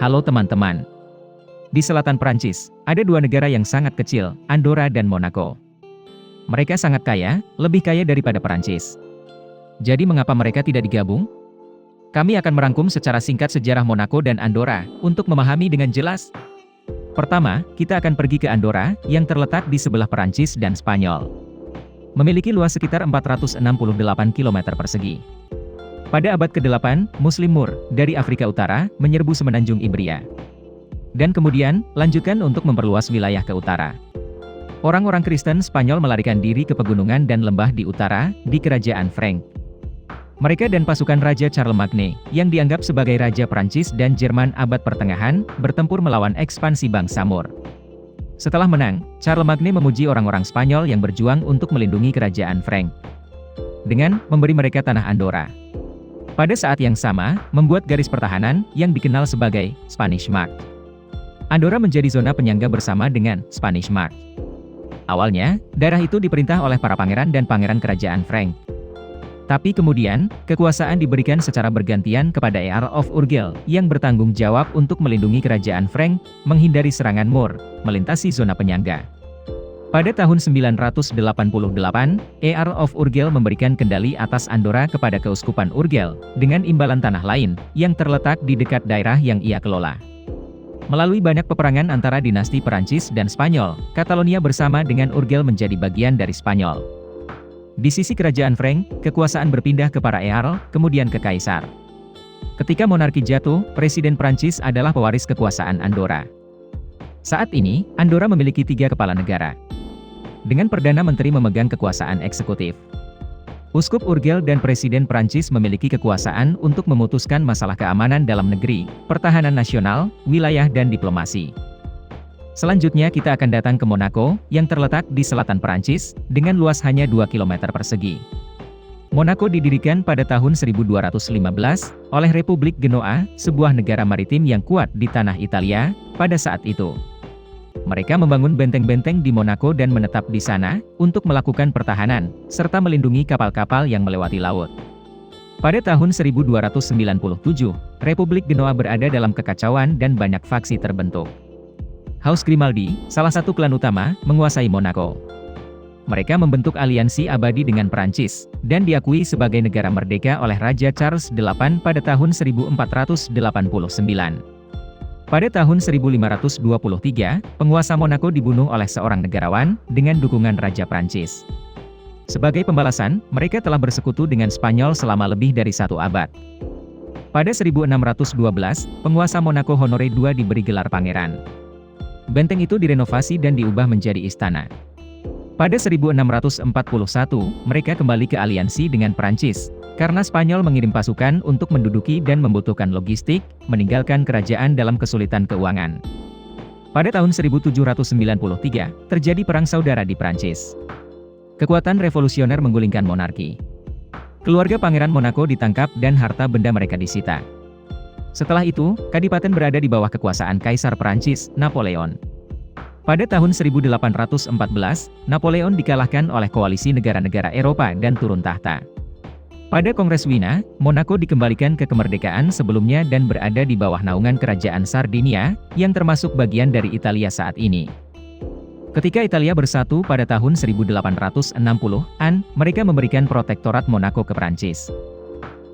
Halo teman-teman. Di selatan Prancis, ada dua negara yang sangat kecil, Andorra dan Monaco. Mereka sangat kaya, lebih kaya daripada Prancis. Jadi mengapa mereka tidak digabung? Kami akan merangkum secara singkat sejarah Monaco dan Andorra, untuk memahami dengan jelas. Pertama, kita akan pergi ke Andorra, yang terletak di sebelah Prancis dan Spanyol. Memiliki luas sekitar 468 km persegi. Pada abad ke-8, Muslim Moor, dari Afrika Utara, menyerbu semenanjung Ibria. Dan kemudian, lanjutkan untuk memperluas wilayah ke utara. Orang-orang Kristen Spanyol melarikan diri ke pegunungan dan lembah di utara, di kerajaan Frank. Mereka dan pasukan Raja Charlemagne, yang dianggap sebagai Raja Prancis dan Jerman abad pertengahan, bertempur melawan ekspansi bangsa Moor. Setelah menang, Charlemagne memuji orang-orang Spanyol yang berjuang untuk melindungi kerajaan Frank, dengan memberi mereka tanah Andorra. Pada saat yang sama, membuat garis pertahanan, yang dikenal sebagai Spanish Mark. Andorra menjadi zona penyangga bersama dengan Spanish Mark. Awalnya, daerah itu diperintah oleh para pangeran dan pangeran kerajaan Frank. Tapi kemudian, kekuasaan diberikan secara bergantian kepada Earl of Urgell, yang bertanggung jawab untuk melindungi kerajaan Frank, menghindari serangan Moor, melintasi zona penyangga. Pada tahun 988, Earl of Urgell memberikan kendali atas Andorra kepada Keuskupan Urgell, dengan imbalan tanah lain, yang terletak di dekat daerah yang ia kelola. Melalui banyak peperangan antara dinasti Perancis dan Spanyol, Catalonia bersama dengan Urgell menjadi bagian dari Spanyol. Di sisi kerajaan Frank, kekuasaan berpindah ke para Earl, kemudian ke Kaisar. Ketika monarki jatuh, Presiden Prancis adalah pewaris kekuasaan Andorra. Saat ini, Andorra memiliki 3 kepala negara, dengan Perdana Menteri memegang kekuasaan eksekutif. Uskup Urgell dan Presiden Prancis memiliki kekuasaan untuk memutuskan masalah keamanan dalam negeri, pertahanan nasional, wilayah dan diplomasi. Selanjutnya kita akan datang ke Monaco, yang terletak di selatan Prancis, dengan luas hanya 2 km persegi. Monaco didirikan pada tahun 1215, oleh Republik Genoa, sebuah negara maritim yang kuat di tanah Italia, pada saat itu. Mereka membangun benteng-benteng di Monaco dan menetap di sana, untuk melakukan pertahanan, serta melindungi kapal-kapal yang melewati laut. Pada tahun 1297, Republik Genoa berada dalam kekacauan dan banyak faksi terbentuk. House Grimaldi, salah satu klan utama, menguasai Monaco. Mereka membentuk aliansi abadi dengan Prancis, dan diakui sebagai negara merdeka oleh Raja Charles VIII pada tahun 1489. Pada tahun 1523, penguasa Monaco dibunuh oleh seorang negarawan, dengan dukungan Raja Prancis. Sebagai pembalasan, mereka telah bersekutu dengan Spanyol selama lebih dari 1 abad. Pada 1612, penguasa Monaco Honore II diberi gelar pangeran. Benteng itu direnovasi dan diubah menjadi istana. Pada 1641, mereka kembali ke aliansi dengan Prancis, karena Spanyol mengirim pasukan untuk menduduki dan membutuhkan logistik, meninggalkan kerajaan dalam kesulitan keuangan. Pada tahun 1793, terjadi perang saudara di Prancis. Kekuatan revolusioner menggulingkan monarki. Keluarga Pangeran Monaco ditangkap dan harta benda mereka disita. Setelah itu, kadipaten berada di bawah kekuasaan Kaisar Prancis, Napoleon. Pada tahun 1814, Napoleon dikalahkan oleh koalisi negara-negara Eropa dan turun tahta. Pada Kongres Wina, Monaco dikembalikan ke kemerdekaan sebelumnya dan berada di bawah naungan Kerajaan Sardinia, yang termasuk bagian dari Italia saat ini. Ketika Italia bersatu pada tahun 1860-an, mereka memberikan protektorat Monaco ke Prancis.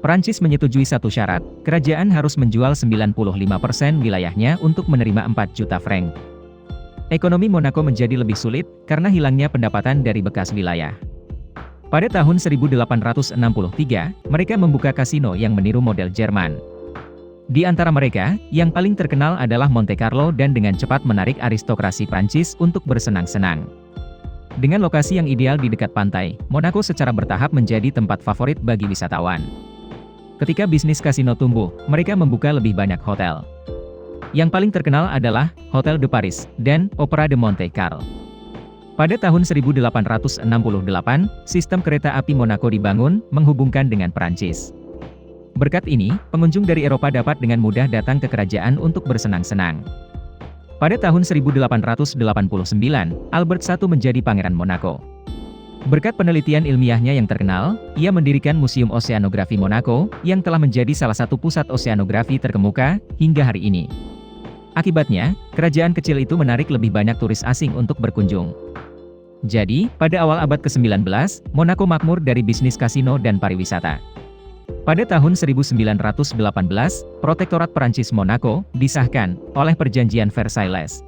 Prancis menyetujui satu syarat, kerajaan harus menjual 95% wilayahnya untuk menerima 4 juta franc. Ekonomi Monaco menjadi lebih sulit, karena hilangnya pendapatan dari bekas wilayah. Pada tahun 1863, mereka membuka kasino yang meniru model Jerman. Di antara mereka, yang paling terkenal adalah Monte Carlo dan dengan cepat menarik aristokrasi Prancis untuk bersenang-senang. Dengan lokasi yang ideal di dekat pantai, Monaco secara bertahap menjadi tempat favorit bagi wisatawan. Ketika bisnis kasino tumbuh, mereka membuka lebih banyak hotel. Yang paling terkenal adalah Hotel de Paris dan Opera de Monte Carlo. Pada tahun 1868, sistem kereta api Monaco dibangun, menghubungkan dengan Prancis. Berkat ini, pengunjung dari Eropa dapat dengan mudah datang ke kerajaan untuk bersenang-senang. Pada tahun 1889, Albert I menjadi Pangeran Monaco. Berkat penelitian ilmiahnya yang terkenal, ia mendirikan Museum Oseanografi Monaco, yang telah menjadi salah satu pusat oseanografi terkemuka, hingga hari ini. Akibatnya, kerajaan kecil itu menarik lebih banyak turis asing untuk berkunjung. Jadi, pada awal abad ke-19, Monaco makmur dari bisnis kasino dan pariwisata. Pada tahun 1918, Protektorat Prancis Monaco disahkan oleh Perjanjian Versailles.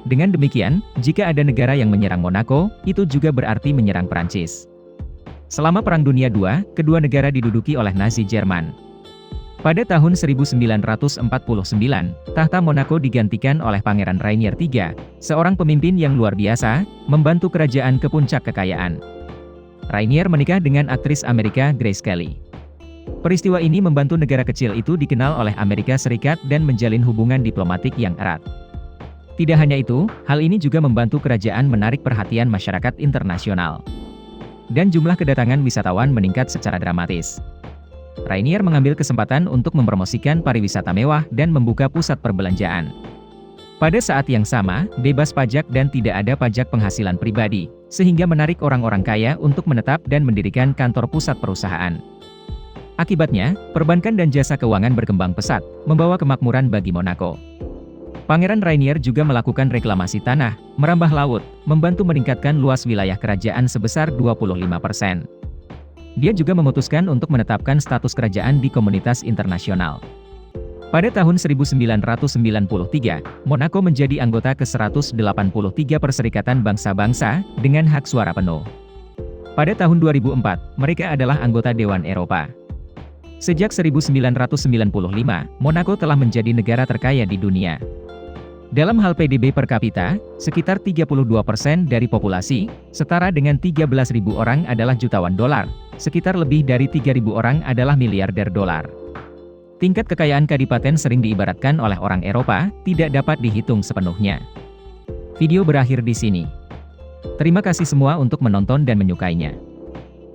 Dengan demikian, jika ada negara yang menyerang Monaco, itu juga berarti menyerang Prancis. Selama Perang Dunia II, kedua negara diduduki oleh Nazi Jerman. Pada tahun 1949, tahta Monaco digantikan oleh Pangeran Rainier III, seorang pemimpin yang luar biasa, membantu kerajaan ke puncak kekayaan. Rainier menikah dengan aktris Amerika Grace Kelly. Peristiwa ini membantu negara kecil itu dikenal oleh Amerika Serikat dan menjalin hubungan diplomatik yang erat. Tidak hanya itu, hal ini juga membantu kerajaan menarik perhatian masyarakat internasional. Dan jumlah kedatangan wisatawan meningkat secara dramatis. Rainier mengambil kesempatan untuk mempromosikan pariwisata mewah dan membuka pusat perbelanjaan. Pada saat yang sama, bebas pajak dan tidak ada pajak penghasilan pribadi, sehingga menarik orang-orang kaya untuk menetap dan mendirikan kantor pusat perusahaan. Akibatnya, perbankan dan jasa keuangan berkembang pesat, membawa kemakmuran bagi Monaco. Pangeran Rainier juga melakukan reklamasi tanah, merambah laut, membantu meningkatkan luas wilayah kerajaan sebesar 25%. Dia juga memutuskan untuk menetapkan status kerajaan di komunitas internasional. Pada tahun 1993, Monaco menjadi anggota ke-183 Perserikatan Bangsa-Bangsa, dengan hak suara penuh. Pada tahun 2004, mereka adalah anggota Dewan Eropa. Sejak 1995, Monaco telah menjadi negara terkaya di dunia. Dalam hal PDB per kapita, sekitar 32% dari populasi, setara dengan 13.000 orang adalah jutawan dolar, sekitar lebih dari 3.000 orang adalah miliarder dolar. Tingkat kekayaan kadipaten sering diibaratkan oleh orang Eropa, tidak dapat dihitung sepenuhnya. Video berakhir di sini. Terima kasih semua untuk menonton dan menyukainya.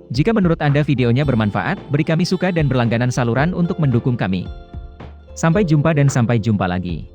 Jika menurut Anda videonya bermanfaat, beri kami suka dan berlangganan saluran untuk mendukung kami. Sampai jumpa dan sampai jumpa lagi.